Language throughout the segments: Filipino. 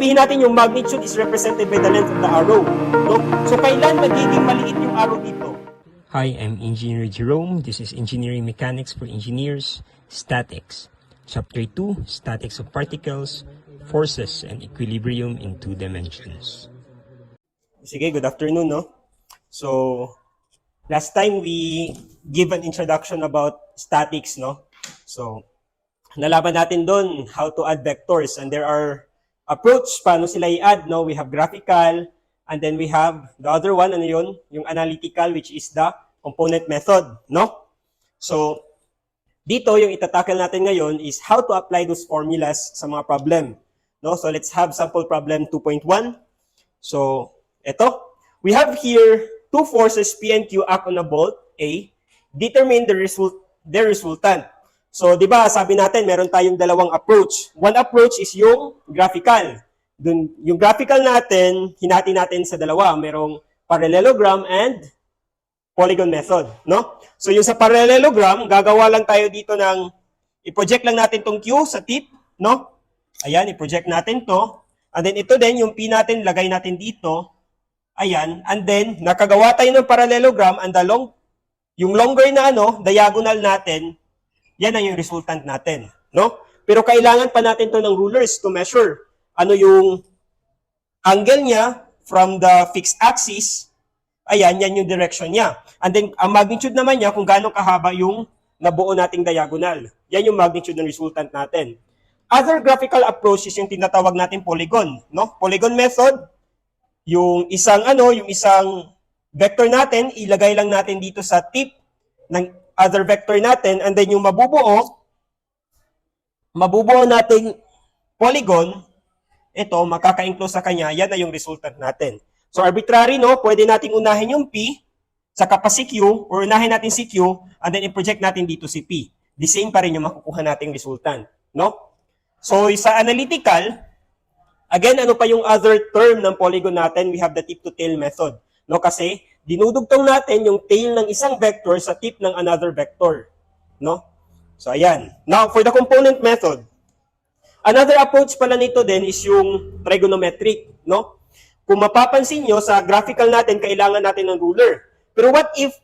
sabihin natin yung magnitude is represented by the length of the arrow. No? So, kailan magiging maliit yung arrow dito? Hi, I'm Engineer Jerome. This is Engineering Mechanics for Engineers, Statics. Chapter 2, Statics of Particles, Forces and Equilibrium in 2 Dimensions. Sige, good afternoon, no? So, last time we give an introduction about statics, no? So, nalaman natin doon how to add vectors, and there are approach paano sila i-add, no? We have graphical, and then we have the other one, ano yun? Yung analytical, which is the component method, no? So, dito yung itatakil natin ngayon is how to apply those formulas sa mga problem, no? So, let's have sample problem 2.1. So, eto, we have here two forces P and Q act on a bolt A. Determine the resultant. So, di ba, sabi natin, meron tayong dalawang approach. One approach is yung graphical. Dun, yung graphical natin, hinati natin sa dalawa. Merong parallelogram and polygon method, no? So, yung sa parallelogram, gagawa lang tayo dito ng, i-project lang natin tong Q sa tip, no? Ayan, i-project natin to. And then, ito din, yung P natin, lagay natin dito. Ayan, and then, nakagawa tayo ng parallelogram, and yung longer na diagonal natin, yan ang yung resultant natin, no? Pero kailangan pa natin to ng rulers to measure ano yung angle niya from the fixed axis. Ayan, yan yung direction niya. And then, ang magnitude naman niya kung gaano kahaba yung nabuo nating diagonal. Yan yung magnitude ng resultant natin. Other graphical approach is yung tinatawag natin polygon, no? Polygon method, yung isang vector natin, ilagay lang natin dito sa tip ng other vector natin, and then yung mabubuo nating polygon, ito, makaka-enclose sa kanya, yan na yung resultant natin. So, arbitrary, no? Pwede nating unahin yung P, saka pa si Q, or unahin natin si Q, and then i-project natin dito si P. The same pa rin yung makukuha nating resultant, no? So, sa analytical, again, ano pa yung other term ng polygon natin? We have the tip-to-tail method, no? Kasi, dinudugtong natin yung tail ng isang vector sa tip ng another vector, no? So, ayan. Now, for the component method, another approach pala nito din is yung trigonometric, no? Kung mapapansin nyo, sa graphical natin, kailangan natin ng ruler. Pero what if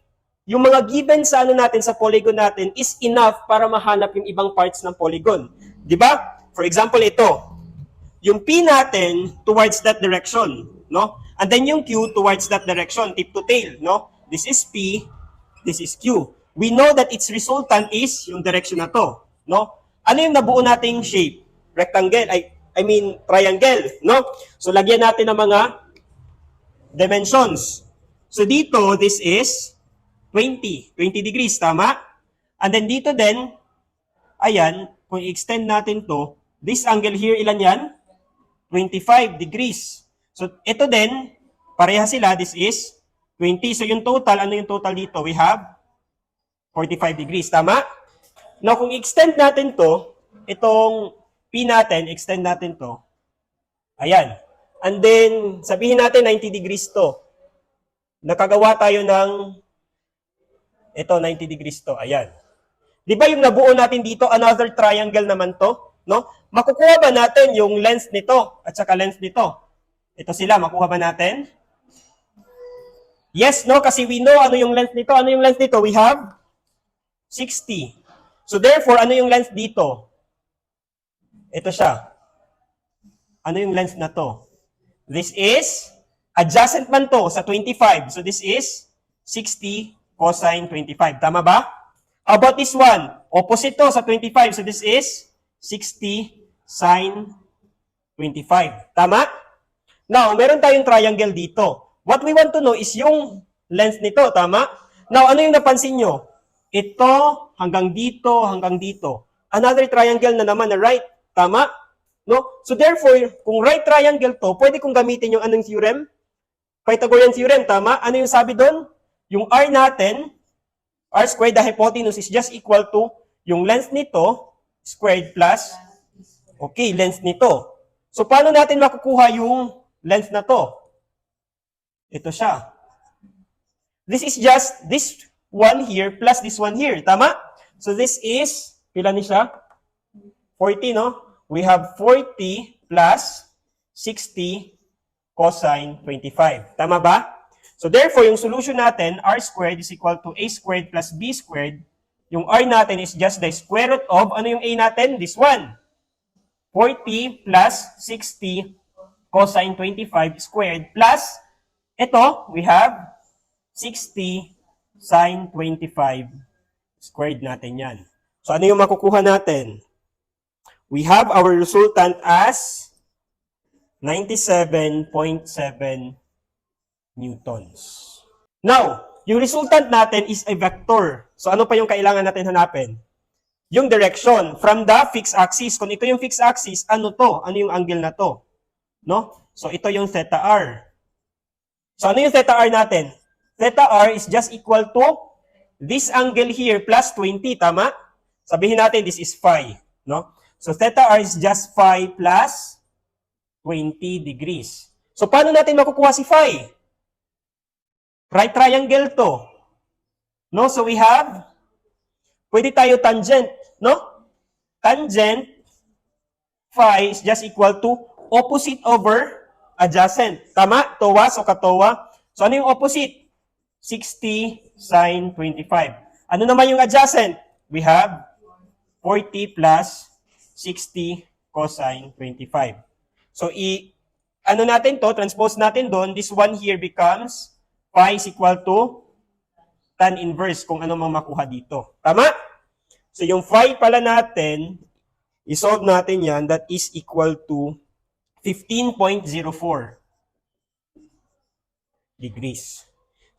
yung mga given sa natin, sa polygon natin, is enough para mahanap yung ibang parts ng polygon? Di ba? For example, ito. Yung P natin towards that direction, no? And then yung Q towards that direction, tip to tail, no? This is P, this is Q. We know that its resultant is yung direction na to, no? Ano yung nabuo nating shape? Rectangle, triangle, no? So, lagyan natin ng mga dimensions. So, dito, this is 20 degrees, tama? And then dito din, ayan, kung i-extend natin to, this angle here, ilan yan? 25 degrees. So, ito din, pareha sila, this is 20. So, yung total, ano yung total dito? We have 45 degrees, tama? Now, kung extend natin to, itong P natin, extend natin to, ayan. And then, sabihin natin 90 degrees to. Nakagawa tayo ng, ito, 90 degrees to, ayan. Di ba yung nabuo natin dito, another triangle naman to, no? Makukuha ba natin yung length nito at saka length nito? Ito sila, makuha ba natin? Yes, no? Kasi we know ano yung length nito. Ano yung length nito? We have 60. So therefore, ano yung length dito? Ito siya. Ano yung length na to? This is, adjacent man to sa 25. So this is 60 cosine 25. Tama ba? How about this one? Opposite to sa 25. So this is 60 sine 25. Tama? Now, meron tayong triangle dito. What we want to know is yung length nito, tama? Now, ano yung napansin nyo? Ito, hanggang dito, hanggang dito. Another triangle na naman na right, tama? No? So therefore, kung right triangle to, pwede kong gamitin yung anong theorem? Pythagorean theorem, tama? Ano yung sabi doon? Yung r natin, r squared, the hypotenuse is just equal to yung length nito, squared plus, okay, length nito. So, paano natin makukuha yung length na to? Ito siya. This is just this one here plus this one here. Tama? So, this is, pila ni siya? 40, no? We have 40 plus 60 cosine 25. Tama ba? So therefore, yung solution natin, r squared is equal to a squared plus b squared. Yung r natin is just the square root of, ano yung a natin? This one. 40 plus 60 cosine 25 squared plus, ito, we have 60 sine 25 squared natin yan. So ano yung makukuha natin? We have our resultant as 97.7 newtons. Now, yung resultant natin is a vector. So ano pa yung kailangan natin hanapin? Yung direction from the fixed axis. Kung ito yung fixed axis, ano to? Ano yung angle na to? No? So ito yung theta r. So ano yung theta r natin? Theta r is just equal to this angle here plus 20, tama? Sabihin natin this is phi, no? So theta r is just phi plus 20 degrees. So paano natin makukuha si phi? Right triangle to. No? So we have, pwede tayo tangent, no? Tangent phi is just equal to opposite over adjacent. Tama? Towa, so katowa. So ano yung opposite? 60 sine 25. Ano naman yung adjacent? We have 40 plus 60 cosine 25. So ano natin to? Transpose natin doon. This one here becomes phi is equal to tan inverse kung ano mang makuha dito. Tama? So yung phi pala natin, isolve natin yan, that is equal to 15.04 degrees.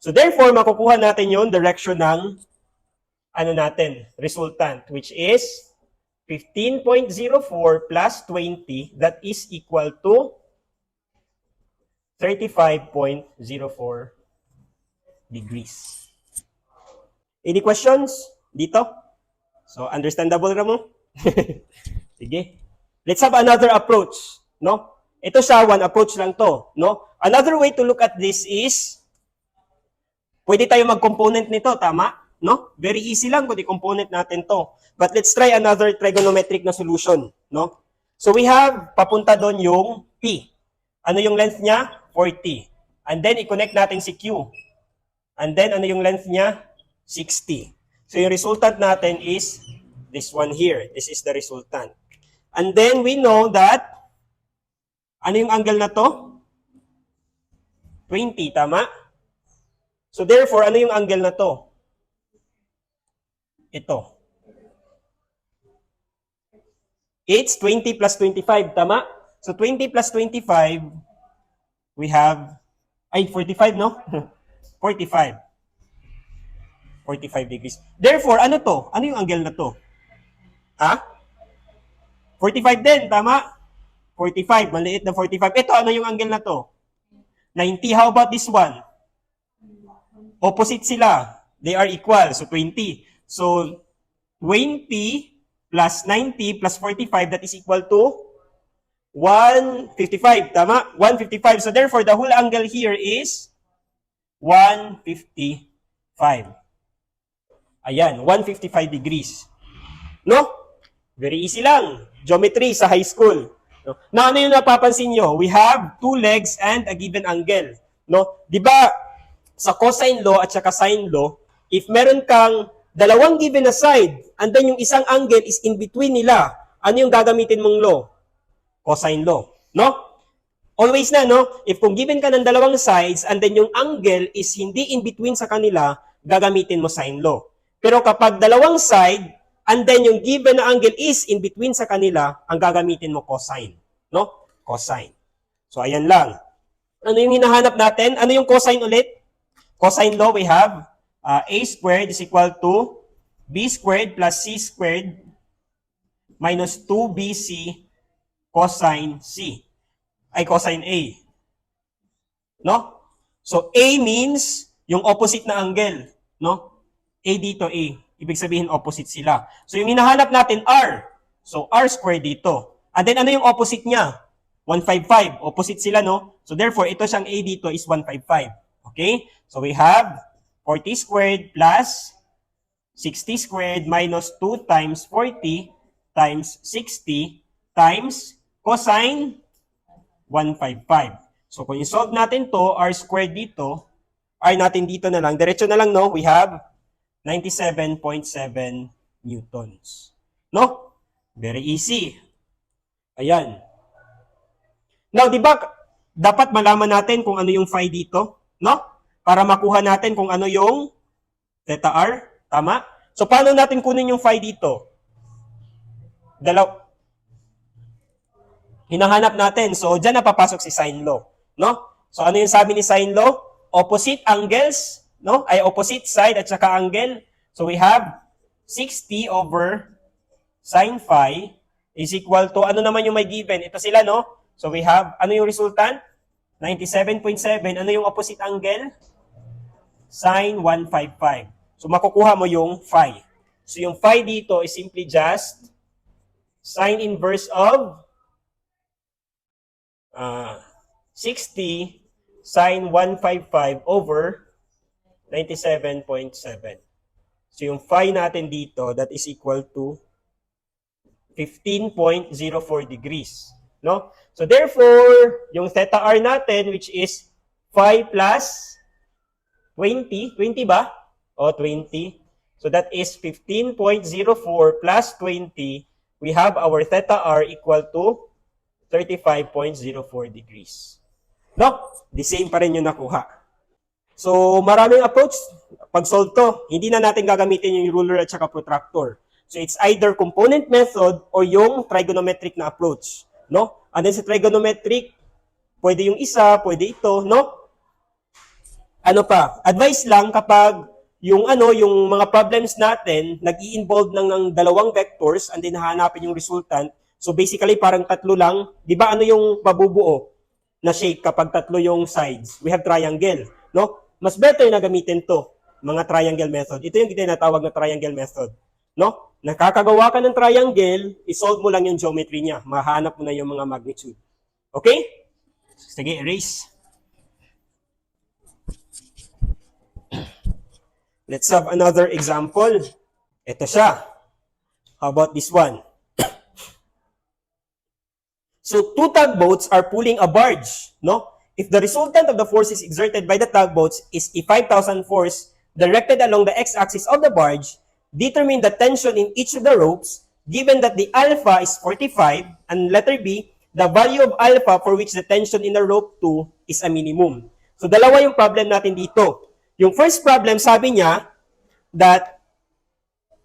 So therefore, makukuha natin yung direction ng ano natin, resultant, which is 15.04 plus 20, that is equal to 35.04 degrees. Any questions dito? So, understandable ra mo? Sige. Let's have another approach, no? Ito siya, one approach lang to, no? Another way to look at this is, pwede tayo mag-component nito, tama? No? Very easy lang kung i-component natin to. But let's try another trigonometric na solution, no? So we have, papunta doon yung P. Ano yung length niya? 40. And then, i-connect natin si Q. And then, ano yung length niya? 60. So yung resultant natin is this one here. This is the resultant. And then, we know that, ano yung angle na to? 20, tama? So therefore, ano yung angle na to? Ito. It's 20 plus 25, tama? So 20 plus 25, we have, 45, no? 45. 45 degrees. Therefore, ano to? Ano yung angle na to? Ha? 45 din, tama? 45, maliit na 45. Ito, ano yung angle na to? 90. How about this one? Opposite sila. They are equal. So, 20. So, 20 plus 90 plus 45, that is equal to 155. Tama? 155. So, therefore, the whole angle here is 155. Ayan, 155 degrees. No? Very easy lang. Geometry sa high school. No? Na ano yung napapansin nyo? We have two legs and a given angle. No? Di ba sa cosine law at saka sine law, if meron kang dalawang given na side, and then yung isang angle is in between nila, ano yung gagamitin mong law? Cosine law. No? Always na, no? If kung given ka ng dalawang sides, and then yung angle is hindi in between sa kanila, gagamitin mo sine law. Pero kapag dalawang side, and then yung given na angle is in between sa kanila, ang gagamitin mo cosine. No? Cosine. So, ayan lang. Ano yung hinahanap natin? Ano yung cosine ulit? Cosine law, we have a squared is equal to b squared plus c squared minus 2bc cosine c. Ay, cosine a. No? So, a means yung opposite na angle. No? A dito, A. Ibig sabihin, opposite sila. So, yung hinahanap natin, R. So, R squared dito. And then, ano yung opposite niya? 155. Opposite sila, no? So, therefore, ito siyang A dito is 155. Okay? So, we have 40 squared plus 60 squared minus 2 times 40 times 60 times cosine 155. So kung i-solve natin to, r squared dito, r natin dito na lang, diretso na lang, no? We have 97.7 newtons. No? Very easy. Ayan. Now, di ba, dapat malaman natin kung ano yung phi dito, no? Para makuha natin kung ano yung theta r. Tama? So, paano natin kunin yung phi dito? Hinahanap natin. So, dyan na papasok si sine law. No? So, ano yung sabi ni sine law? Opposite angles, no? Ay, opposite side at saka angle. So, we have 60 over sine phi is equal to, ano naman yung may given? Ito sila, no? So, we have, ano yung resultant? 97.7. Ano yung opposite angle? Sine 155. So, makukuha mo yung phi. So, yung phi dito is simply just sine inverse of 60 sine 155 over 97.7. So, yung phi natin dito, that is equal to 15.04 degrees. No? So, therefore, yung theta r natin, which is phi plus 20. 20 ba? O, 20. So, that is 15.04 plus 20. We have our theta r equal to 35.04 degrees. No? The same pa rin yung nakuha. So, maraming approach. Pag solve to, hindi na natin gagamitin yung ruler at saka protractor. So, it's either component method or yung trigonometric na approach. No? And then sa trigonometric, pwede yung isa, pwede ito, no? Ano pa? Advice lang kapag yung mga problems natin, nag-i-involve ng dalawang vectors and then hahanapin yung resultant. So basically parang tatlo lang. 'Di ba ano yung mabubuo na shape kapag tatlo yung sides? We have triangle, no? Mas better na gamitin to, mga triangle method. Ito yung tinatawag na triangle method, no? Nakakagawa ka ng triangle, i-solve mo lang yung geometry niya. Mahanap mo na yung mga magnitude. Okay? Sige, erase. Let's have another example. Ito siya. How about this one? So, two tugboats are pulling a barge, no? If the resultant of the forces exerted by the tugboats is a 5,000 force directed along the x-axis of the barge, determine the tension in each of the ropes, given that the alpha is 45, and letter B, the value of alpha for which the tension in the rope 2 is a minimum. So, dalawa yung problem natin dito. Yung first problem, sabi niya that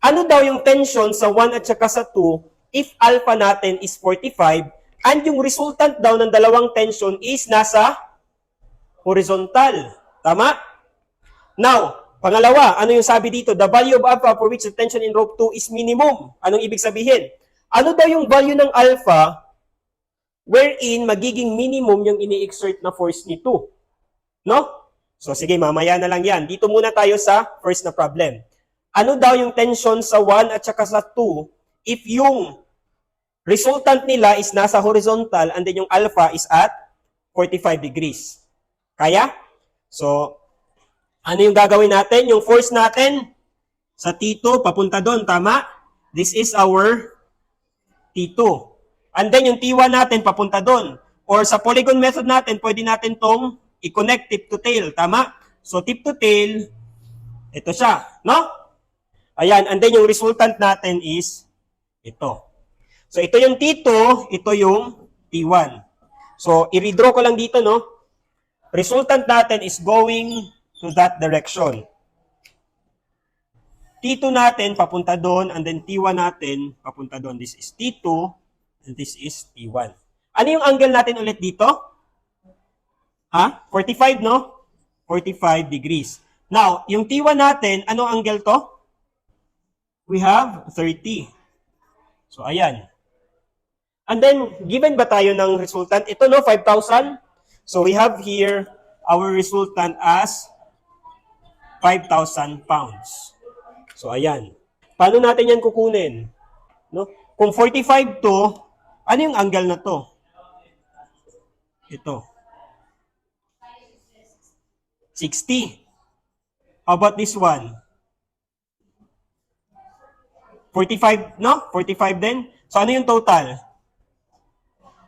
ano daw yung tension sa 1 at saka sa 2 if alpha natin is 45 and yung resultant daw ng dalawang tension is nasa horizontal. Tama? Now, pangalawa, ano yung sabi dito? The value of alpha for which the tension in rope 2 is minimum. Anong ibig sabihin? Ano daw yung value ng alpha wherein magiging minimum yung ini-exert na force ni 2? No? So, sige, mamaya na lang yan. Dito muna tayo sa first na problem. Ano daw yung tension sa 1 at saka sa 2 if yung resultant nila is nasa horizontal and then yung alpha is at 45 degrees. Kaya? So, ano yung gagawin natin? Yung force natin sa T2 papunta doon, tama? This is our T2. And then yung T1 natin papunta doon. Or sa polygon method natin, pwede natin tong i-connect tip to tail, tama? So, tip to tail, ito siya, no? Ayan, and then yung resultant natin is ito. So, ito yung T2, ito yung T1. So, i-redraw ko lang dito, no? Resultant natin is going to that direction. T2 natin papunta doon, and then T1 natin papunta doon. This is T2, and this is T1. Ano yung angle natin ulit dito? 45, no? 45 degrees. Now, yung T1 natin, anong angle to? We have 30. So, ayan. And then, given ba tayo ng resultant? Ito, no? 5,000. So, we have here our resultant as 5,000 pounds. So, ayan. Paano natin yan kukunin? No? Kung 45 to, ano yung angle na to? Ito. 60. How about this one? 45, no? 45 din. So, ano yung total?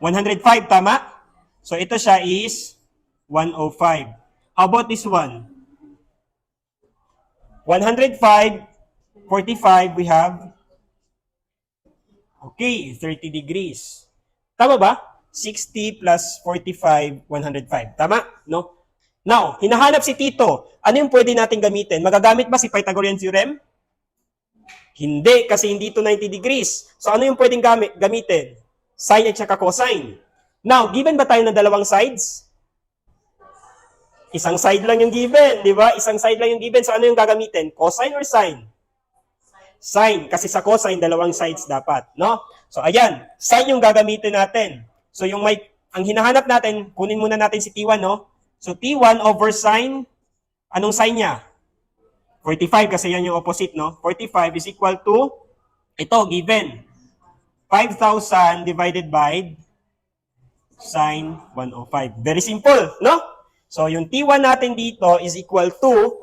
105, tama? So ito siya is 105. How about this one? 105, 45, we have, okay, 30 degrees. Tama ba? 60 plus 45, 105. Tama? No? Now, hinahanap si Tito. Ano yung pwede natin gamitin? Magagamit ba si Pythagorean theorem? Hindi, kasi hindi ito 90 degrees. So ano yung pwedeng gamitin? Sine at saka cosine. Now, given ba tayo ng dalawang sides? Isang side lang yung given, di ba? Isang side lang yung given. So ano yung gagamitin? Cosine or sine? Sine. Kasi sa cosine, dalawang sides dapat. No? So ayan, sine yung gagamitin natin. So yung ang hinahanap natin, kunin muna natin si T1, no? So T1 over sine, anong sine niya? 45 kasi yan yung opposite, no? 45 is equal to, ito, given. 5,000 divided by sine 105. Very simple, no? So yung T1 natin dito is equal to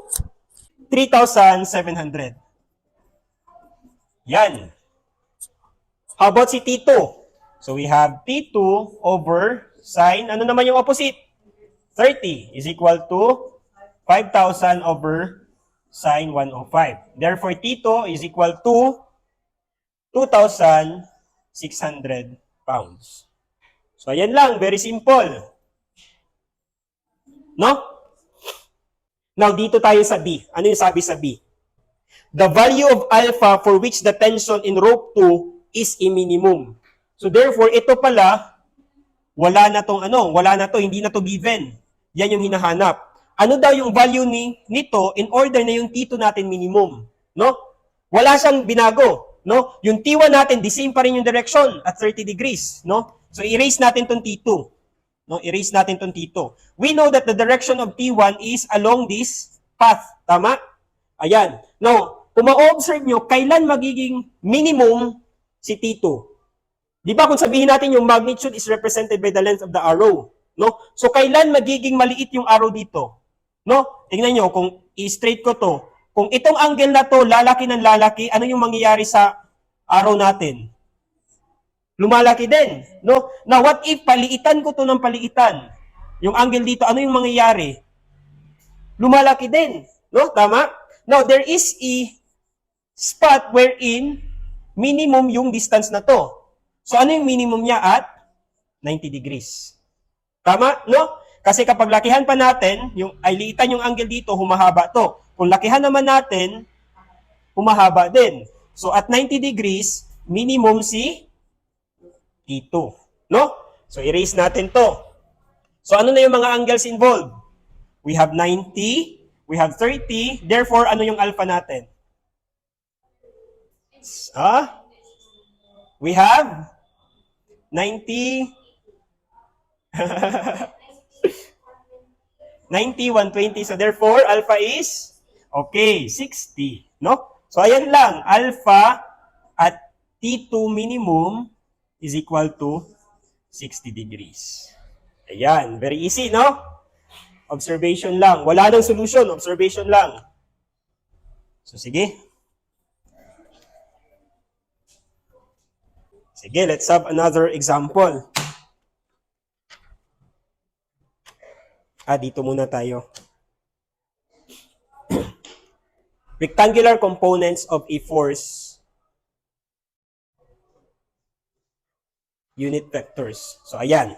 3,700. Yan. How about si T2? So we have T2 over sine, ano naman yung opposite? 30 is equal to 5,000 over sine 105. Therefore, T2 is equal to 2,600 pounds. So, ayan lang. Very simple. No? Now, dito tayo sa B. Ano yung sabi sa B? The value of alpha for which the tension in rope 2 is a minimum. So, therefore, ito pala, wala na to, hindi na to given. Yan yung hinahanap. Ano daw yung value nito in order na yung T2 natin minimum, no? Wala siyang binago, no? Yung T1 natin, the same pa rin yung direction at 30 degrees, no? So, erase natin tong T2. No? Erase natin tong T2. We know that the direction of T1 is along this path. Tama? Ayan. Now, kung ma-observe nyo, kailan magiging minimum si T2? Di ba kung sabihin natin yung magnitude is represented by the length of the arrow? No? So, kailan magiging maliit yung arrow dito? No? Tingnan nyo, kung i-straight ko to, kung itong angle na to, lalaki ng lalaki, ano yung mangyayari sa arrow natin? Lumalaki din. No? Now, what if paliitan ko to ng paliitan? Yung angle dito, ano yung mangyayari? Lumalaki din. No? Tama? Now, there is a spot wherein minimum yung distance na to. So, ano yung minimum niya at 90 degrees? Tama? No? Kasi kapag lakihan pa natin, liitan yung angle dito, humahaba to. Kung lakihan naman natin, humahaba din. So, at 90 degrees, minimum si T2. No? So, erase natin to. So, ano na yung mga angles involved? We have 90, we have 30, therefore, ano yung alpha natin? We have 90, 90, 120. So, therefore, alpha is, okay, 60. No? So, ayan lang. Alpha at T2 minimum is equal to 60 degrees. Ayan. Very easy, no? Observation lang. Wala nang solution. Observation lang. So, sige. Sige, let's have another example. Dito muna tayo. Rectangular components of a force. Unit vectors. So, ayan.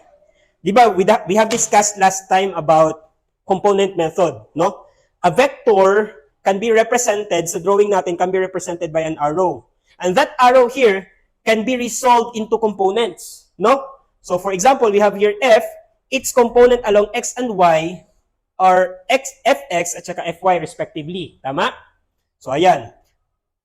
Di ba, we have discussed last time about component method, no? A vector can be represented, sa drawing natin, can be represented by an arrow. And that arrow here can be resolved into components, no? So, for example, we have here F, its component along X and Y are Fx at saka Fy respectively. Tama? So, ayan.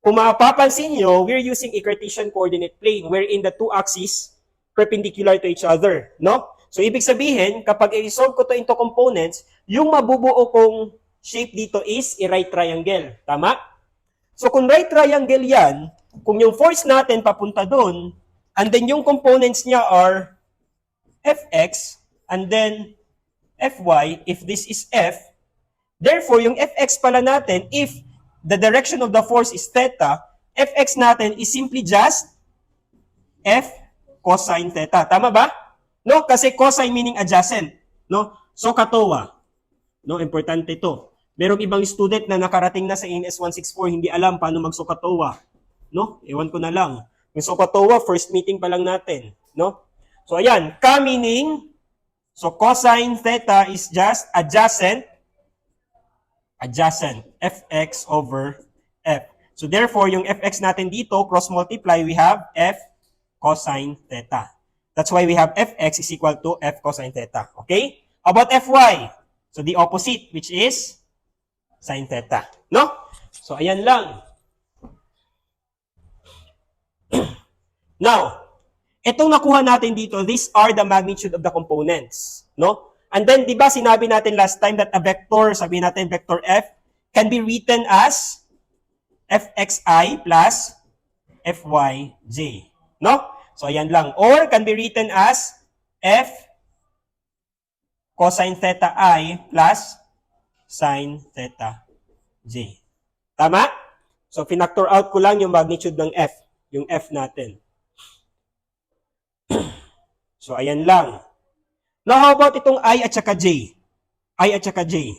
Kung mapapansin nyo, we're using a Cartesian coordinate plane wherein the two axes perpendicular to each other. No? So, ibig sabihin, kapag i-resolve ko to into components, yung mabubuo kong shape dito is a right triangle. Tama? So, kung right triangle yan, kung yung force natin papunta doon, and then yung components niya are Fx, and then Fy, if this is F, therefore, yung Fx pala natin, if the direction of the force is theta, Fx natin is simply just F cosine theta. Tama ba? No? Kasi cosine meaning adjacent. No? So, katowa. No? Importante to. Merong ibang student na nakarating na sa ANS 164, hindi alam paano magsukatowa. No? Ewan ko na lang. Yung sukatowa, first meeting pa lang natin. No? So, ayan. Ka meaning, so cosine theta is just adjacent fx over f. So therefore, yung fx natin dito, cross-multiply, we have f cosine theta. That's why we have fx is equal to f cosine theta. Okay? How about fy? So the opposite, which is sine theta. No? So ayan lang. Now, itong nakuha natin dito, these are the magnitude of the components. No? And then, di ba, sinabi natin last time that a vector, sabihin natin vector f, can be written as fxi plus fyj. No? So, ayan lang. Or, can be written as f cosine theta I plus sine theta j. Tama? So, pinactor out ko lang yung magnitude ng f. Yung f natin. So, ayan lang. Now, how about itong I at saka J? I at saka J.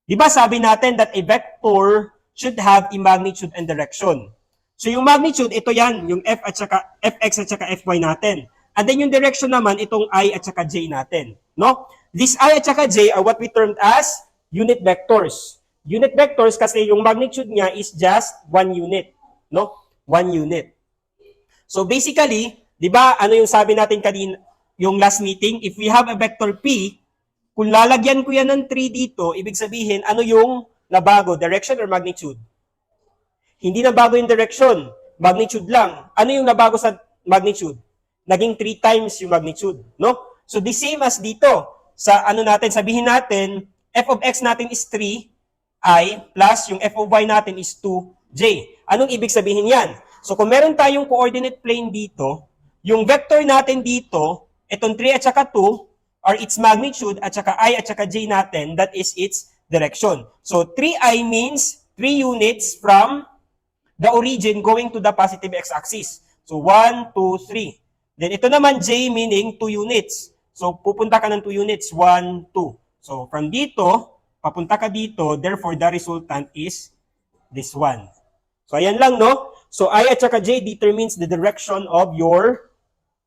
Di ba sabi natin that a vector should have a magnitude and direction. So, yung magnitude, ito yan, yung f at saka, fx at saka fy natin. And then yung direction naman, itong I at saka J natin. No? This I at saka J are what we termed as unit vectors. Unit vectors kasi yung magnitude niya is just 1 unit. No? 1 unit. So, basically, di ba, ano yung sabi natin kanina, yung last meeting, if we have a vector P, kung lalagyan ko yan ng 3 dito, ibig sabihin, ano yung nabago? Direction or magnitude? Hindi nabago yung direction. Magnitude lang. Ano yung nabago sa magnitude? Naging 3 times yung magnitude. No? So, the same as dito. Sa ano natin, sabihin natin, f of x natin is 3i plus yung f of y natin is 2j. Anong ibig sabihin yan? So, kung meron tayong coordinate plane dito, yung vector natin dito, itong 3 at saka 2 are its magnitude at saka I at saka J natin, that is its direction. So 3I means 3 units from the origin going to the positive x-axis. So 1, 2, 3. Then ito naman J meaning 2 units. So pupunta ka ng 2 units, 1, 2. So from dito, papunta ka dito, therefore the resultant is this one. So ayan lang, no? So I at saka J determines the direction of your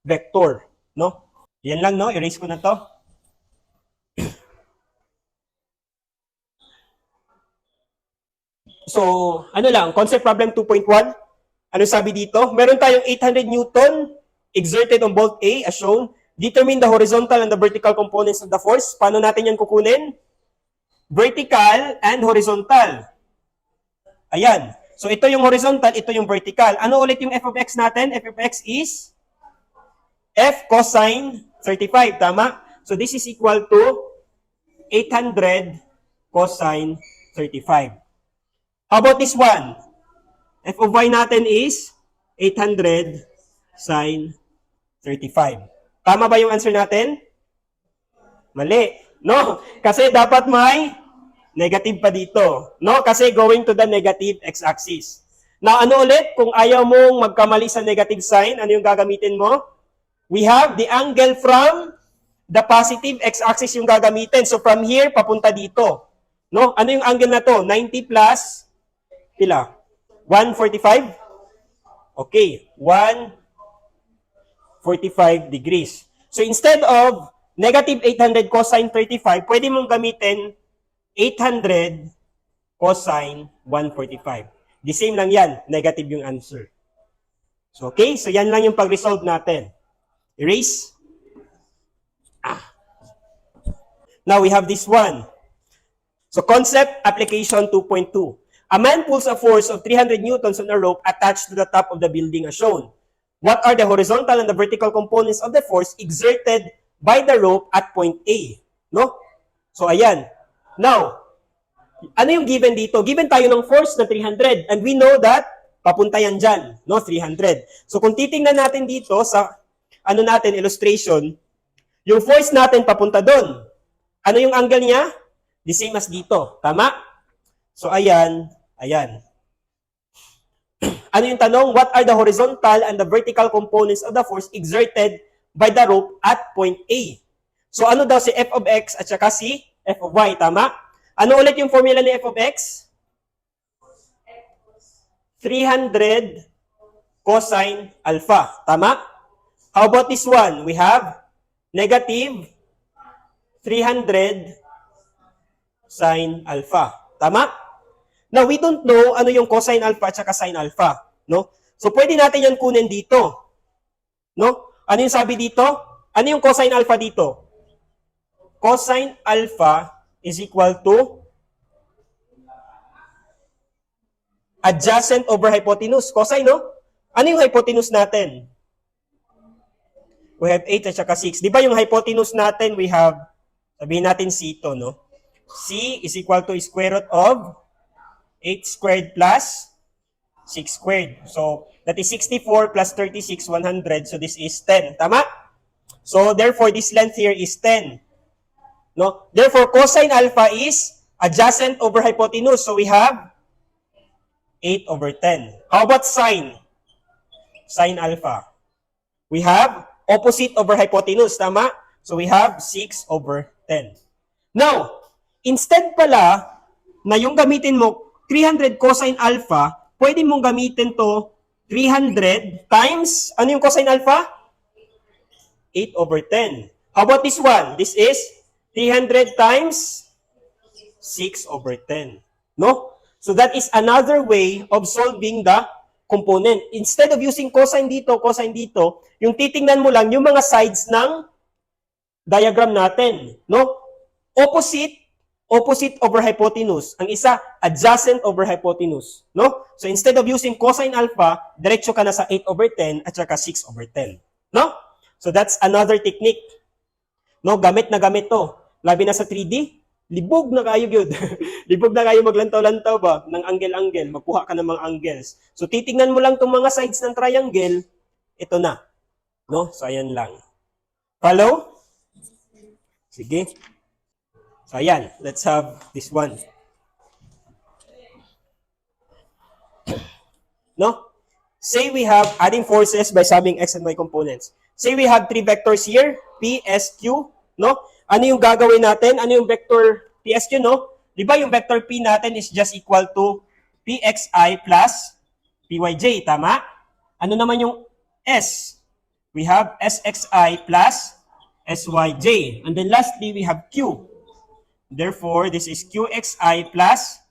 vector, no? Yan lang, no? Erase ko na to. So, ano lang, concept problem 2.1. Ano sabi dito? Meron tayong 800 Newton exerted on bolt A as shown. Determine the horizontal and the vertical components of the force. Paano natin yan kukunin? Vertical and horizontal. Ayan. So, ito yung horizontal, ito yung vertical. Ano ulit yung f of x natin? F of x is f cosine 35, tama? So, this is equal to 800 cosine 35. How about this one? F of y natin is 800 sine 35. Tama ba yung answer natin? Mali. No? Kasi dapat may negative pa dito. No? Kasi going to the negative x-axis. Now, ano ulit? Kung ayaw mong magkamali sa negative sign, ano yung gagamitin mo? We have the angle from the positive x-axis yung gagamitin. So from here, papunta dito. No? Ano yung angle na to? 90 plus, pila? 145? Okay, 145 degrees. So instead of negative 800 cosine 35, pwede mong gamitin 800 cosine 145. The same lang yan, negative yung answer. So okay, so yan lang yung pag-resolve natin. Erase. Now we have this one. So concept application 2.2. A man pulls a force of 300 newtons on a rope attached to the top of the building as shown. What are the horizontal and the vertical components of the force exerted by the rope at point A? No? So ayan. Now, ano yung given dito? Given tayo ng force na 300 and we know that papunta yan dyan, no? 300. So kung titingnan natin dito sa ano natin, illustration, yung force natin papunta doon. Ano yung angle niya? The same as dito. Tama? So, ayan. Ayan. Ano yung tanong? What are the horizontal and the vertical components of the force exerted by the rope at point A. So ano daw si f of x at saka si f of y, tama? Ano ulit yung formula ni f of x? 300 cosine alpha, tama? How about this one? We have negative 300 sine alpha, tama? Now, we don't know ano yung cosine alpha at saka sine alpha, no? So, pwede natin yan kunin dito, no? Ano yung sabi dito? Ano yung cosine alpha dito? Cosine alpha is equal to adjacent over hypotenuse. Cosine, no? Ano yung hypotenuse natin? We have 8 at saka 6. Di ba yung hypotenuse natin, we have, sabihin natin C ito, no? C is equal to square root of 8 squared plus 6 squared. So, that is 64 plus 36, 100. So, this is 10. Tama? So, therefore, this length here is 10. No? Therefore, cosine alpha is adjacent over hypotenuse. So, we have 8 over 10. How about sine? Sine alpha. We have opposite over hypotenuse. Tama? So, we have 6 over 10. Now, instead pala na yung gamitin mo 300 cosine alpha, pwede mong gamitin to 300 times, ano yung cosine alpha? 8 over 10. How about this one? This is 300 times 6 over 10. No? So that is another way of solving the component. Instead of using cosine dito, yung titingnan mo lang yung mga sides ng diagram natin. No? Opposite over hypotenuse. Ang isa, adjacent over hypotenuse. No? So instead of using cosine alpha, diretso ka na sa 8 over 10 at saka 6 over 10. No? So that's another technique. No, gamit na gamit to. Labi na sa 3D, libog na kayo yun. Libog na kayo maglantaw-lantaw ba ng angle-angle. Magkuha ka ng mga angles. So titingnan mo lang tong mga sides ng triangle, ito na. No? So ayan lang. Follow? Sige. So, ayan. Let's have this one. No? Say we have adding forces by summing x and y components. Say we have 3 vectors here, P, S, Q. No? Ano yung gagawin natin? Ano yung vector P, S, Q, no? Di ba yung vector P natin is just equal to PXI plus PYJ. Tama? Ano naman yung S? We have SXI plus SYJ. And then lastly, we have Q. Therefore, this is QXI plus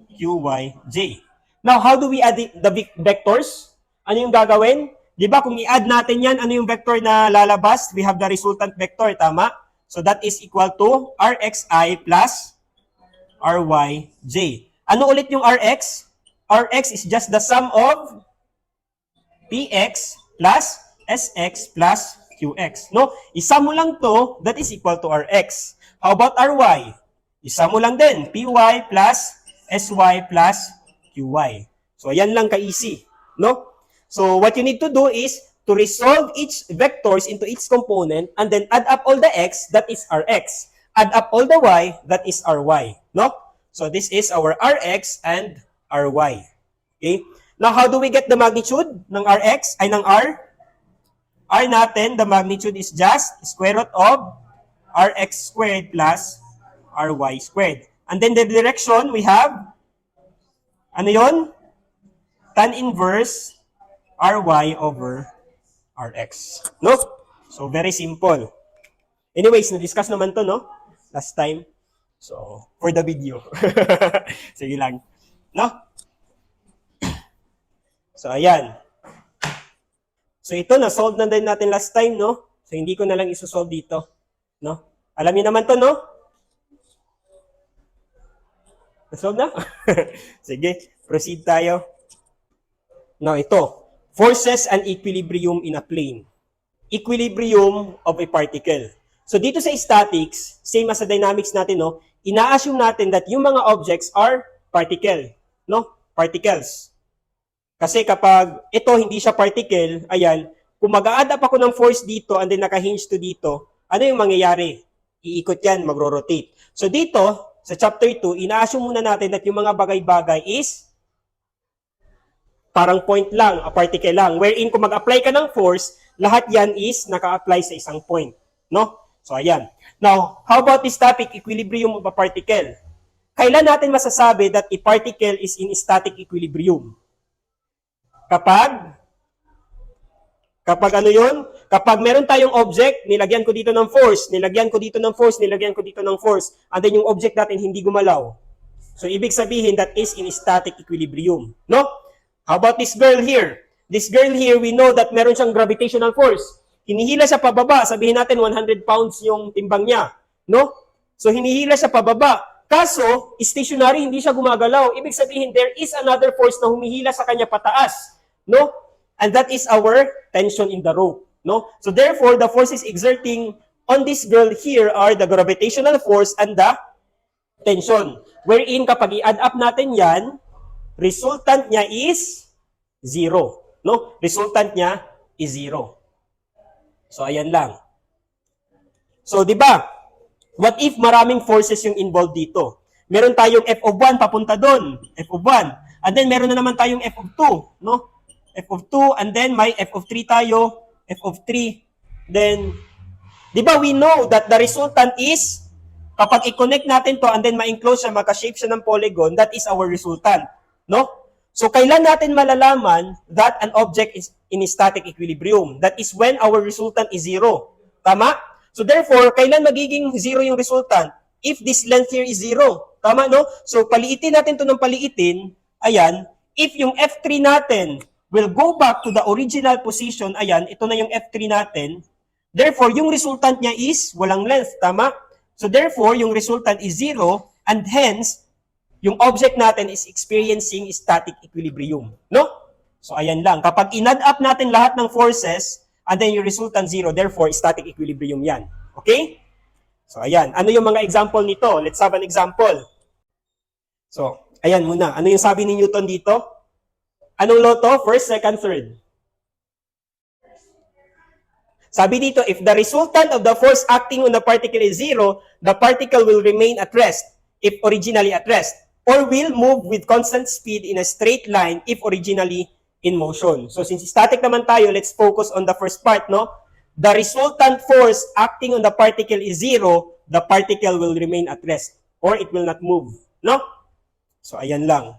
QYJ. Now, how do we add the vectors? Ano yung gagawin? Di ba kung i-add natin yan, ano yung vector na lalabas? We have the resultant vector, tama? So that is equal to RXI plus RYJ. Ano ulit yung RX? RX is just the sum of PX plus SX plus QX. No? Isa mo lang to, that is equal to RX. How about RY? Isa mo lang din, PY plus SY plus QY. So, ayan lang ka-easy. No? So, what you need to do is to resolve each vectors into each component and then add up all the x, that is Rx. Add up all the y, that is Ry. No? So, this is our Rx and Ry. Okay? Now, how do we get the magnitude ng Rx, ay ng R? R natin, the magnitude is just square root of Rx squared plus Ry squared. And then the direction, we have, ano yon? Tan inverse Ry over Rx. No? So, very simple. Anyways, na-discuss naman to, no? Last time. So, for the video. Sige lang. No? So, ayan. So, ito, na-solve na din natin last time, no? So, hindi ko na lang isosolve dito. No? Alam niyo naman to, no? Na-solve na? Sige, proceed tayo. Now, ito. Forces and equilibrium in a plane. Equilibrium of a particle. So, dito sa statics, same as sa dynamics natin, no? Ina-assume natin that yung mga objects are particle. No? Particles. Kasi kapag ito hindi siya particle, ayan, kung mag-a-add up ako ng force dito and then naka-hinge to dito, ano yung mangyayari? Iikot yan, magro-rotate. So dito, sa chapter 2, ina-assume muna natin that yung mga bagay-bagay is parang point lang, a particle lang. Wherein kung mag-apply ka ng force, lahat yan is naka-apply sa isang point. No? So, ayan. Now, how about this topic, equilibrium of a particle? Kailan natin masasabi that a particle is in static equilibrium? Kapag ano yun? Kapag meron tayong object, nilagyan ko dito ng force, nilagyan ko dito ng force, nilagyan ko dito ng force, and then yung object natin hindi gumalaw. So, ibig sabihin that is in static equilibrium. No? How about this girl here? This girl here, we know that meron siyang gravitational force. Hinihila siya pababa, sabihin natin 100 pounds yung timbang niya. No? So, hinihila siya pababa. Kaso, stationary, hindi siya gumagalaw. Ibig sabihin, there is another force na humihila sa kanya pataas. No? And that is our tension in the rope. No? So therefore, the forces exerting on this girl here are the gravitational force and the tension. Wherein kapag i-add up natin yan, resultant niya is 0. No? Resultant niya is 0. So ayan lang. So di ba? What if maraming forces yung involved dito? Meron tayong F of 1 papunta doon, F of 1. And then meron na naman tayong F of 2, no? F of 2, and then may F of 3 tayo, F of 3. Then, di ba we know that the resultant is, kapag i-connect natin to and then ma-enclose siya, magka-shape siya ng polygon, that is our resultant. No? So, kailan natin malalaman that an object is in static equilibrium? That is when our resultant is 0. Tama? So, therefore, kailan magiging 0 yung resultant? If this length here is 0. Tama, no? So, paliitin natin to ng paliitin. Ayan. If yung F3 natin will go back to the original position, ayan, ito na yung F3 natin. Therefore, yung resultant niya is walang length, tama? So therefore, yung resultant is 0, and hence, yung object natin is experiencing static equilibrium. No? So ayan lang. Kapag in-add up natin lahat ng forces, and then yung resultant 0, therefore, static equilibrium yan. Okay? So ayan. Ano yung mga example nito? Let's have an example. So, ayan muna. Ano yung sabi ni Newton dito? Anong law to? First, second, third. Sabi dito, if the resultant of the force acting on the particle is 0, the particle will remain at rest, if originally at rest, or will move with constant speed in a straight line if originally in motion. So since static naman tayo, let's focus on the first part, no? The resultant force acting on the particle is 0, the particle will remain at rest, or it will not move, no? So ayan lang.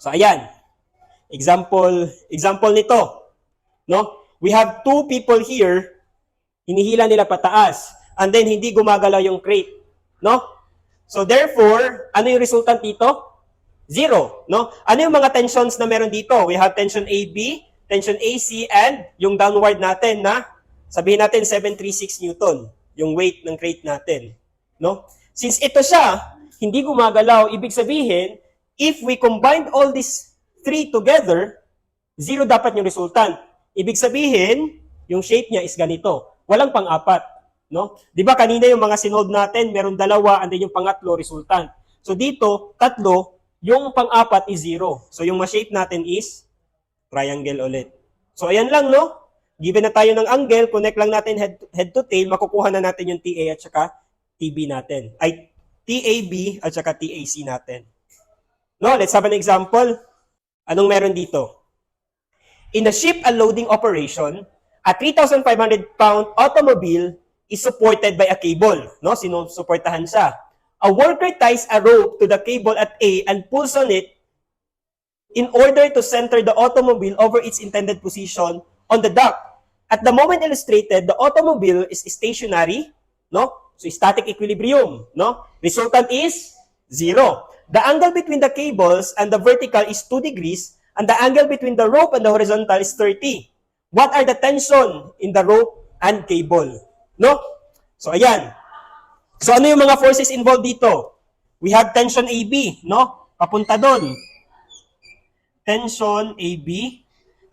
So ayan. Example nito. No? We have two people here, hinihila nila pataas, and then hindi gumagalaw yung crate. No? So therefore, ano yung resultant dito? 0. No? Ano yung mga tensions na meron dito? We have tension AB, tension AC, and yung downward natin na sabihin natin 736 Newton, yung weight ng crate natin. No? Since ito siya, hindi gumagalaw, ibig sabihin, if we combine all these three together, 0 dapat yung resultant. Ibig sabihin, yung shape niya is ganito. Walang pang-apat. No? Di ba kanina yung mga sinolve natin, meron dalawa, and then yung pangatlo, resultant. So dito, tatlo, yung pang-apat is 0. So yung ma-shape natin is triangle ulit. So ayan lang, no? Given na tayo ng angle, connect lang natin head to tail, makukuha na natin yung TA at saka TB natin. Ay, TAB at saka TAC natin. No, let's have an example. Anong meron dito? In the ship unloading operation, a 3,500-pound automobile is supported by a cable. No, sinusuportahan siya. A worker ties a rope to the cable at A and pulls on it in order to center the automobile over its intended position on the dock. At the moment illustrated, the automobile is stationary, no? So static equilibrium, no? Resultant is 0. The angle between the cables and the vertical is 2 degrees, and the angle between the rope and the horizontal is 30. What are the tension in the rope and cable? No? So, ayan. So, ano yung mga forces involved dito? We have tension AB, no? Papunta doon. Tension AB.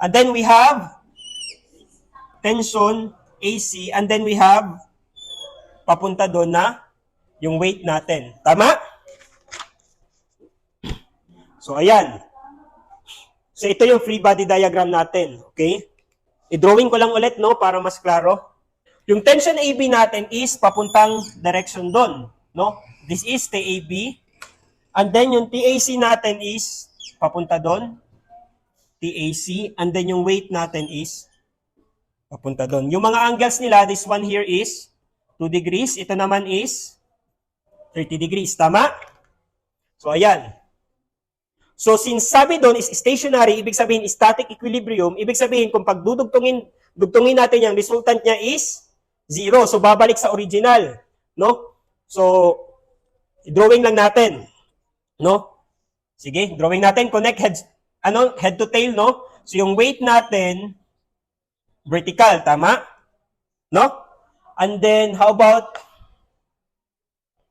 And then we have tension AC. And then we have papunta doon na yung weight natin. Tama? So, ayan. So, ito yung free body diagram natin. Okay? I-drawing ko lang ulit, no? Para mas klaro. Yung tension AB natin is papuntang direction doon. No? This is TAB. And then, yung TAC natin is papunta doon. TAC. And then, yung weight natin is Papunta doon. Yung mga angles nila, this one here is 2 degrees. Ito naman is 30 degrees. Tama? So, ayan. So, since sabi doon is stationary, ibig sabihin static equilibrium, ibig sabihin kung dugtungin natin yung resultant niya is 0. So, babalik sa original. No? So, drawing lang natin. No? Sige, drawing natin. Connect head to tail, no? So, yung weight natin, vertical, tama? No? And then, how about,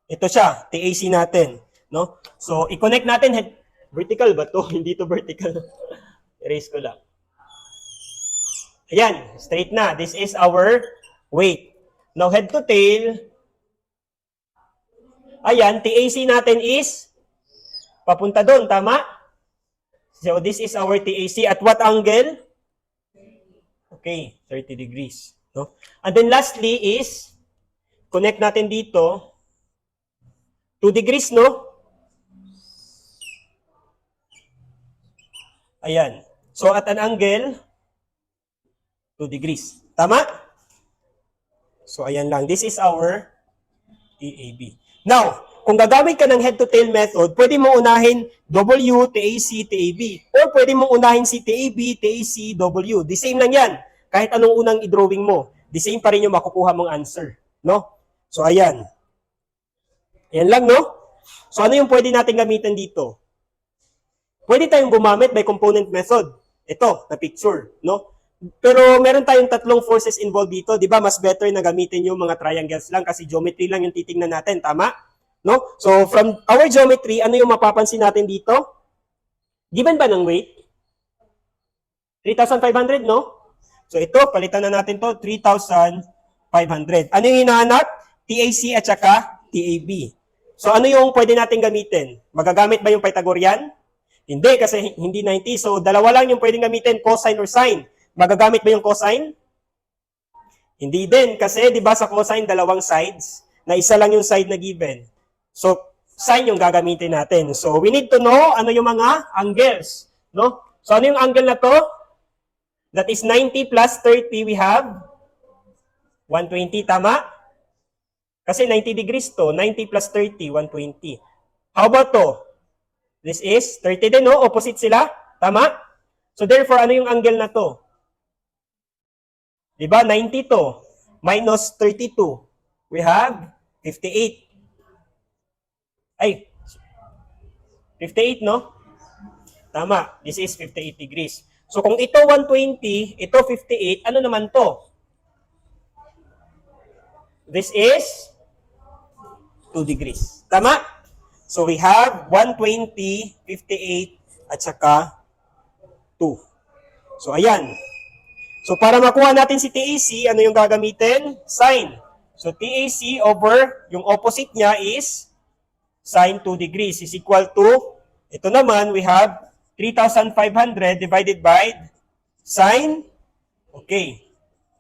ito siya, TAC natin. No? So, i-connect natin, vertical ba to? Hindi to vertical. Erase ko lang. Ayan, straight na. This is our weight. Now, head to tail, ayan, TAC natin is papunta doon, tama? So, this is our TAC. At what angle? Okay, 30 degrees. No? And then lastly is, connect natin dito, 2 degrees, no? Ayan. So, at an angle, 2 degrees. Tama? So, ayan lang. This is our TAB. Now, kung gagamit ka ng head-to-tail method, pwede mo unahin W, TAC, TAB. Or pwede mo unahin si TAB, TAC, W. The same lang yan. Kahit anong unang i-drawing mo, the same pa rin yung makukuha mong answer. No? So, ayan. Ayan lang, no? So, ano yung pwede natin gamitin dito? Pwede tayong gumamit by component method. Ito, na picture, no? Pero meron tayong tatlong forces involved dito. Di ba? Mas better na gamitin yung mga triangles lang kasi geometry lang yung titingnan natin. Tama? No? So, from our geometry, ano yung mapapansin natin dito? Given ba ng weight? 3,500, no? So, ito, palitan na natin to 3,500. Ano yung hinahanap? TAC at saka TAB. So, ano yung pwede natin gamitin? Magagamit ba yung Pythagorean? Hindi, kasi hindi 90. So, dalawa lang yung pwedeng gamitin, cosine or sine. Magagamit ba yung cosine? Hindi din, kasi di ba sa cosine, dalawang sides, na isa lang yung side na given. So, sine yung gagamitin natin. So, we need to know ano yung mga angles. No? So, ano yung angle na to? That is 90 plus 30, we have 120, tama? Kasi 90 degrees to, 90 plus 30, 120. How about to? This is 30 din, no? Opposite sila. Tama? So, therefore, ano yung angle na to? Diba? 90 to. Minus 32. We have 58. Ay. 58, no? Tama. This is 58 degrees. So, kung ito 120, ito 58, ano naman to? This is 2 degrees. Tama? So, we have 120, 58, at saka 2. So, ayan. So, para makuha natin si TAC, ano yung gagamitin? Sine. So, TAC over, yung opposite niya is sine 2 degrees is equal to, ito naman, we have 3,500 divided by sine, okay,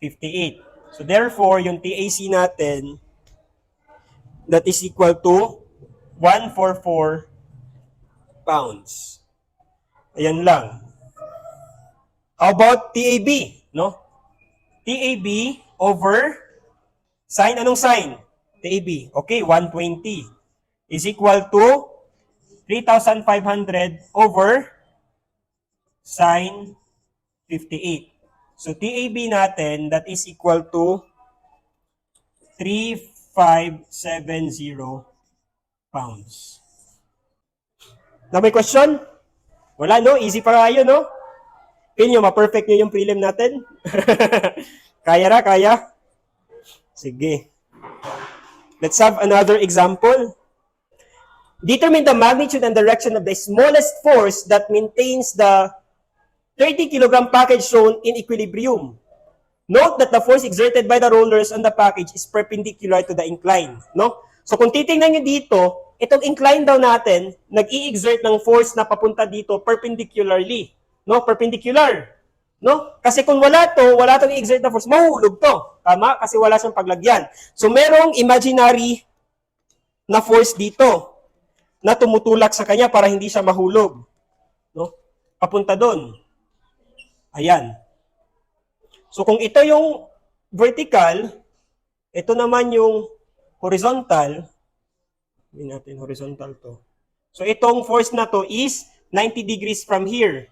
58. So, therefore, yung TAC natin, that is equal to 144 pounds. Ayan lang. How about TAB? No? TAB over sine. Anong sine? TAB. Okay, 120 is equal to 3,500 over sine 58. So, TAB natin, that is equal to 3,570 pounds. Na may question? Wala, no? Easy pa kayo, no? Feel nyo, ma-perfect nyo yung prelim natin? Kaya na, kaya? Sige. Let's have another example. Determine the magnitude and direction of the smallest force that maintains the 30 kg package shown in equilibrium. Note that the force exerted by the rollers on the package is perpendicular to the incline. No? So kung titingnan nyo dito, itong incline daw natin, nag-i-exert ng force na papunta dito perpendicularly. No? Perpendicular. No? Kasi kung wala tong i-exert na force, mahuhulog to. Tama? Kasi wala siyang paglagyan. So merong imaginary na force dito na tumutulak sa kanya para hindi siya mahulog. No? Papunta doon. Ayan. So kung ito yung vertical, ito naman yung horizontal. Hindi natin horizontal to. So itong force na to is 90 degrees from here.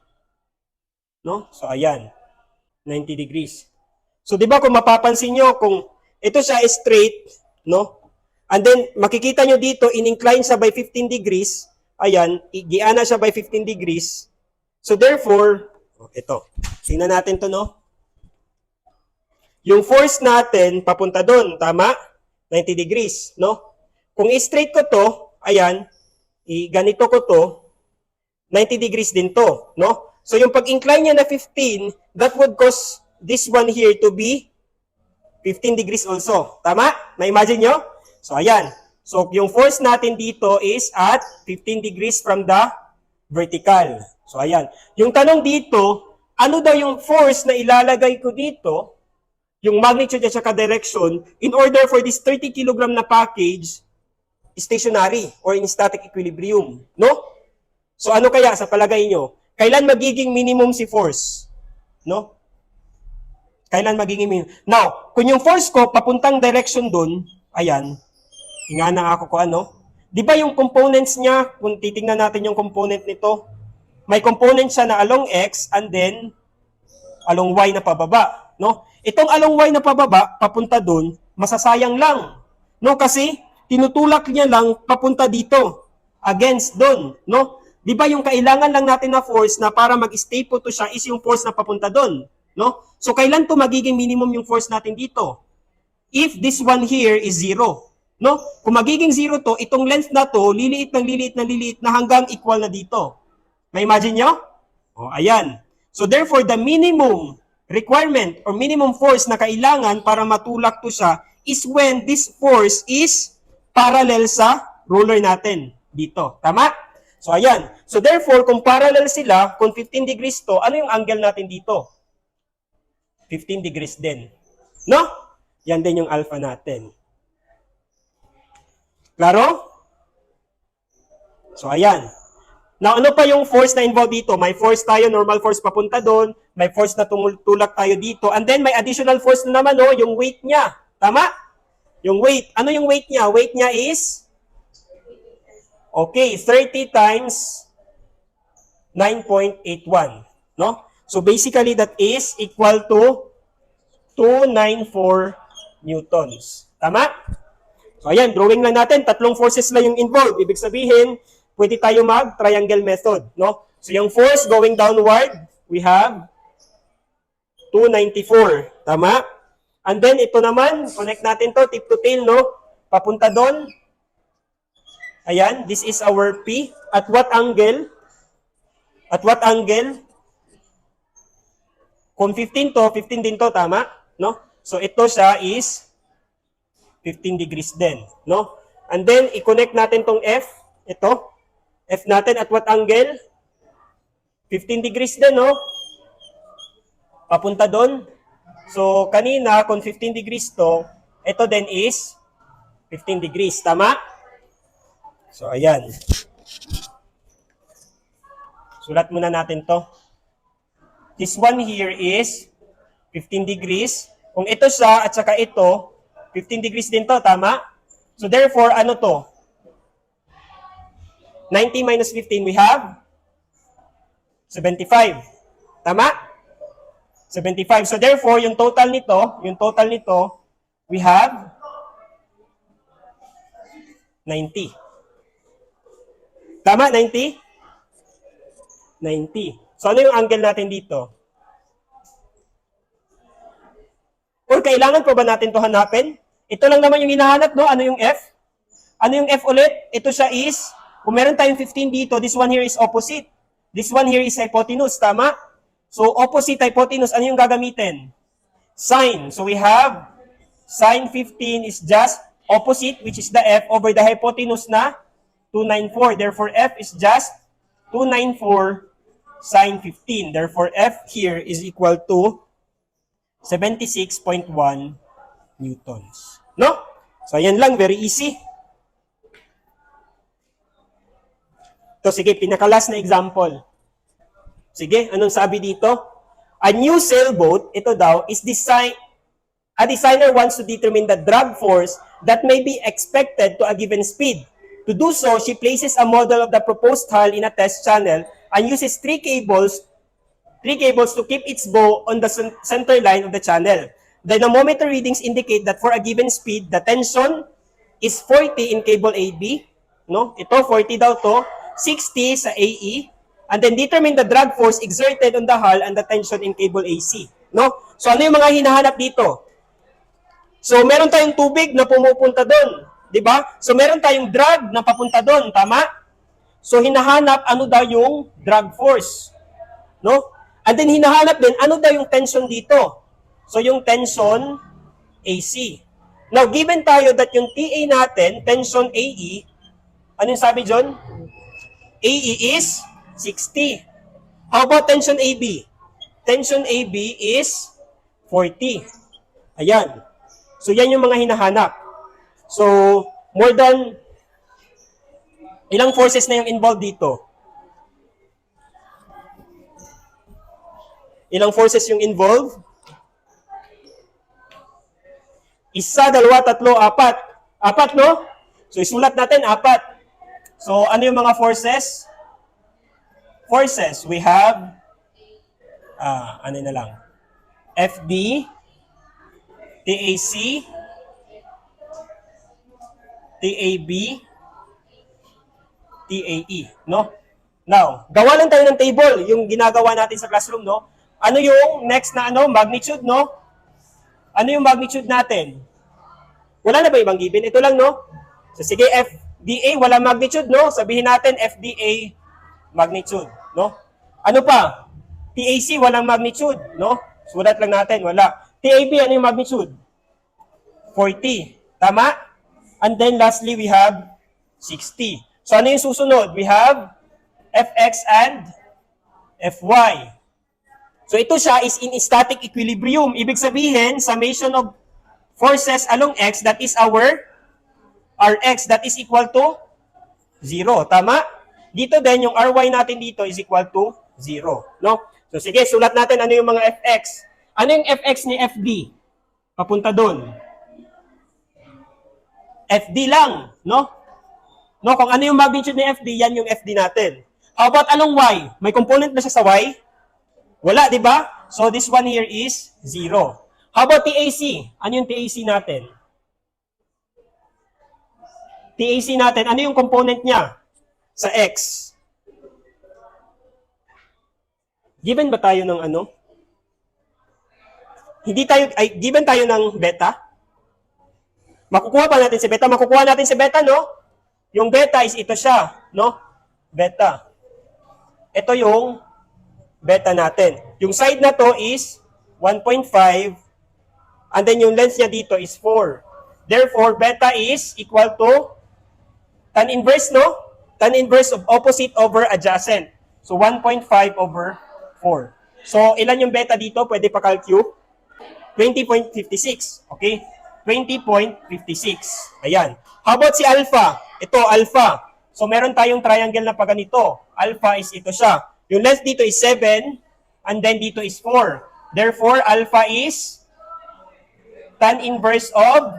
No? So ayan, 90 degrees. So 'di ba kung mapapansin nyo, kung ito siya is straight, no? And then makikita nyo dito, in-incline siya by 15 degrees. Ayan, giana siya by 15 degrees. So therefore, ito. Tingnan natin to, no? Yung force natin papunta doon, tama? 90 degrees, no? Kung i-straight ko to, ayan, ganito ko to, 90 degrees din to, no? So yung pag-incline niya na 15, that would cause this one here to be 15 degrees also. Tama? Na-imagine nyo? So ayan. So yung force natin dito is at 15 degrees from the vertical. So ayan. Yung tanong dito, ano daw yung force na ilalagay ko dito, yung magnitude at saka direction, in order for this 30 kilogram na package, stationary or in static equilibrium. No? So ano kaya sa palagay nyo? Kailan magiging minimum si force? No? Kailan magiging minimum? Now, kung yung force ko papuntang direction dun, ayan, hinga na ako ko ano. Di ba yung components niya, kung titingnan natin yung component nito, may component siya na along x and then along y na pababa. No? Itong along y na pababa, papunta dun, masasayang lang. No? Kasi tinutulak niya lang papunta dito, against dun. No? Di ba yung kailangan lang natin na force na para mag-stay po to siya is yung force na papunta dun. No? So kailan to magiging minimum yung force natin dito? If this one here is 0. No? Kung magiging 0 to, itong length na to, liliit ng liliit ng liliit na hanggang equal na dito. May imagine nyo? O, ayan. So therefore, the minimum requirement or minimum force na kailangan para matulak to siya is when this force is parallel sa ruler natin dito. Tama? So ayan. So therefore, kung parallel sila, kung 15 degrees to, ano yung angle natin dito? 15 degrees din. No? Yan din yung alpha natin. Klaro? So ayan. Now, ano pa yung force na involved dito? May force tayo, normal force papunta doon. May force na tumulak tayo dito. And then, may additional force na naman, no? Yung weight niya. Tama? Yung weight. Ano yung weight niya? Weight niya is? Okay, 30 times 9.81. No? So, basically, that is equal to 294 newtons. Tama? So, ayan, drawing lang natin. Tatlong forces lang yung involved. Ibig sabihin, pwede tayo mag-triangle method, no? So, yung force going downward, we have 294. Tama? And then, ito naman, connect natin to, tip to tail, no? Papunta doon. Ayan, this is our P. At what angle? At what angle? Kung 15 to, 15 din to, tama? No? So, ito siya is 15 degrees din, no? And then, i-connect natin tong F. Ito. F natin at what angle? 15 degrees din, no? Papunta doon. So, kanina, kung 15 degrees to, ito din is 15 degrees. Tama? So, ayan. Sulat muna natin to. This one here is 15 degrees. Kung ito siya at saka ito, 15 degrees din to. Tama? So, therefore, ano to? 90 minus 15, we have 75. Tama? 75. So therefore, yung total nito, we have 90. Tama? 90? 90. So ano yung angle natin dito? Or kailangan pa ba natin to hanapin? Ito lang naman yung hinahanap, no? Ano yung F? Ano yung F ulit? Ito siya is, kung meron tayong 15 dito, this one here is opposite. This one here is hypotenuse, tama? So, opposite hypotenuse, ano yung gagamitin? Sine. So, we have sine 15 is just opposite, which is the F, over the hypotenuse na 294. Therefore, F is just 294 sine 15. Therefore, F here is equal to 76.1 newtons. No? So, ayan lang. Very easy. So, sige, pinakalas na example. Sige, anong sabi dito? A new sailboat, ito daw, is designed. A designer wants to determine the drag force that may be expected to a given speed. To do so, she places a model of the proposed hull in a test channel and uses three cables to keep its bow on the center line of the channel. Dynamometer readings indicate that for a given speed, the tension is 40 in cable AB, no? Ito 40 daw to, 60 sa AE, and then determine the drag force exerted on the hull and the tension in cable AC, no? So ano yung mga hinahanap dito? So, meron tayong tubig na pumupunta doon. Di ba? So, meron tayong drag na papunta doon. Tama? So, hinahanap ano daw yung drag force. No? And then, hinahanap din ano daw yung tension dito. So, yung tension AC. Now, given tayo that yung TA natin, tension AE, ano yung sabi dyan? AE is 60. How about tension AB? Tension AB is 40. Ayan. So, yan yung mga hinahanap. So, more than ilang forces na yung involved dito? Ilang forces yung involved? Isa, dalawa, tatlo, apat. Apat, no? So, isulat natin, apat. So, ano yung mga forces? Forces, we have, ano na lang? FD, TAC, TAB, TAE, no? Now, gawa lang tayo ng table, yung ginagawa natin sa classroom, no? Ano yung next na magnitude, no? Ano yung magnitude natin? Wala na ba ibang given? Ito lang, no? So, sige, FDA, wala magnitude, no? Sabihin natin, FDA magnitude, no? Ano pa? TAC, walang magnitude, no? Sulat lang natin, wala. TAB, ano yung magnitude? 40. Tama? And then lastly, we have 60. So ano yung susunod? We have Fx and Fy. So ito siya is in static equilibrium. Ibig sabihin, summation of forces along x, that is our Rx, that is equal to 0. Tama? Dito din, yung Ry natin dito is equal to 0. No? So sige, sulat natin ano yung mga Fx. Ano yung Fx ni FD? Papunta doon. FD lang, no? No, kung ano yung magnitude ni FD, yan yung FD natin. How about anong Y? May component ba siya sa Y? Wala, di ba? So this one here is 0. How about TAC? Ano yung TAC natin? TAC natin, ano yung component niya sa X? Given ba tayo ng ano? Hindi tayo, given tayo ng beta? Makukuha pa natin si beta. Makukuha natin si beta, no? Yung beta is ito siya, no? Beta. Ito yung beta natin. Yung side na to is 1.5 and then yung length niya dito is 4. Therefore, beta is equal to tan inverse, no? Tan inverse of opposite over adjacent. So, 1.5 over 4. So, ilan yung beta dito? Pwede pa calculate. 20.56. Okay? 20.56. Ayan. How about si alpha? Ito, alpha. So, meron tayong triangle na pa ganito. Alpha is ito siya. Yung length dito is 7, and then dito is 4. Therefore, alpha is tan inverse of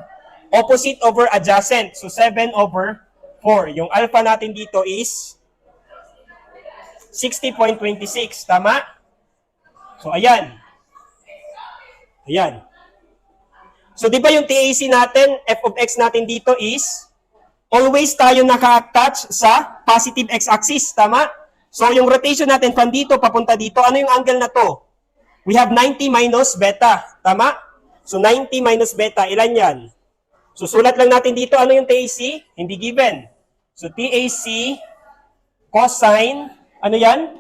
opposite over adjacent. So, 7 over 4. Yung alpha natin dito is 60.26. Tama? So, ayan. Ayan. So, di ba yung TAC natin, f of x natin dito is always tayo naka-attach sa positive x-axis. Tama? So, yung rotation natin from dito papunta dito, ano yung angle na to? We have 90 minus beta. Tama? So, 90 minus beta, ilan yan? So, sulat lang natin dito, ano yung TAC? Hindi given. So, TAC cosine, ano yan?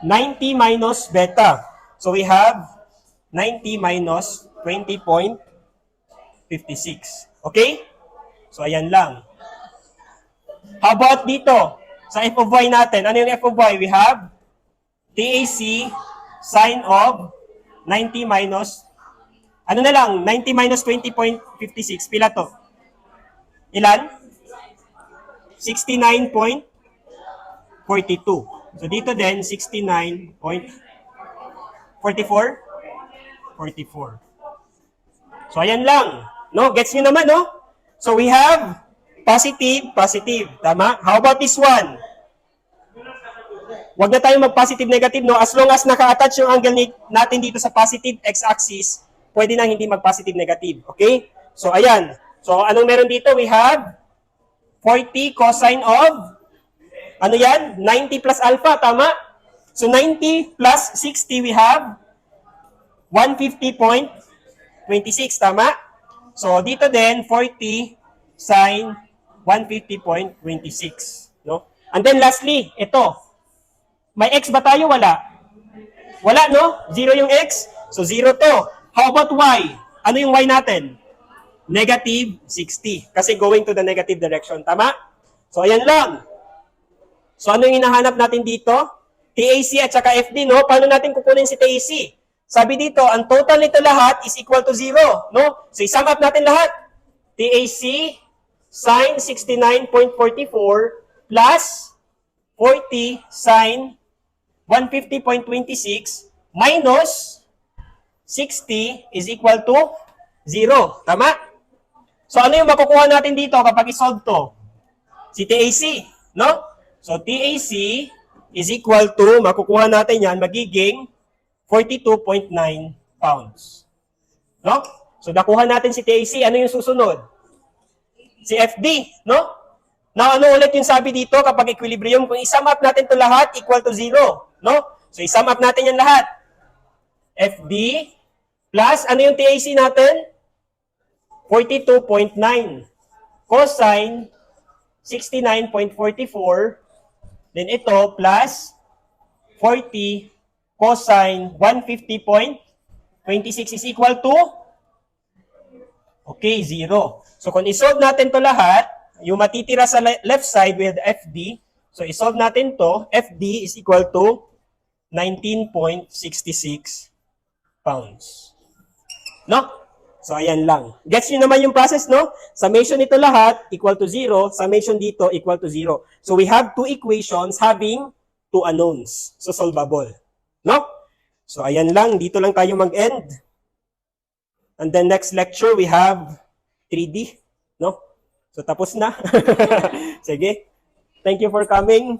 90 minus beta. So, we have 90 minus 20.56. Okay? So, ayan lang. How about dito? Sa f of y natin, ano yung f of y? We have TAC sine of 90 minus, ano na lang, 90 minus 20.56. Pila to? Ilan? 69.42. So, dito din, 69.42. 44? 44. So, ayan lang. No? Gets nyo naman, no? So, we have positive, positive. Tama? How about this one? Huwag na tayong mag-positive, negative, no? As long as naka-attach yung angle natin dito sa positive x-axis, pwede nang hindi mag-positive, negative. Okay? So, ayan. So, anong meron dito? We have 40 cosine of, ano yan? 90 plus alpha, tama? So, 90 plus 60, we have 150.26, tama? So, dito din, 40 sine 150.26. No? And then, lastly, ito. May x ba tayo? Wala. Wala, no? 0 yung x. So, 0 to. How about y? Ano yung y natin? Negative 60. Kasi going to the negative direction. Tama? So, ayan lang. So, ano yung hinahanap natin dito? TAC at saka FD, no? Paano natin kukunin si TAC? Sabi dito, ang total nito lahat is equal to 0, no? So, i-sum up natin lahat. TAC sine 69.44 plus 40 sine 150.26 minus 60 is equal to 0. Tama? So, ano yung makukuha natin dito kapag isolve to? Si TAC, no? So, TAC is equal to, makukuha natin yan, magiging 42.9 pounds. No? So, nakuha natin si TAC. Ano yung susunod? Si FD, no? Now, ano ulit yung sabi dito kapag equilibrium? Kung i-sum up natin to lahat, equal to 0. No? So, i-sum up natin yan lahat. FD plus, ano yung TAC natin? 42.9 cosine 69.44. Then ito plus 40 cosine 150.26 is equal to? Okay, 0. So, kung isolve natin to lahat, yung matitira sa left side with FD, so isolve natin to, FD is equal to 19.66 pounds. No? So, ayan lang. Gets nyo naman yung process, no? Summation nito lahat, equal to 0. Summation dito, equal to 0. So, we have two equations having two unknowns. So, solvable. No? So, ayan lang. Dito lang tayo mag-end. And then, next lecture, we have 3D. No? So, tapos na. Sige. Thank you for coming.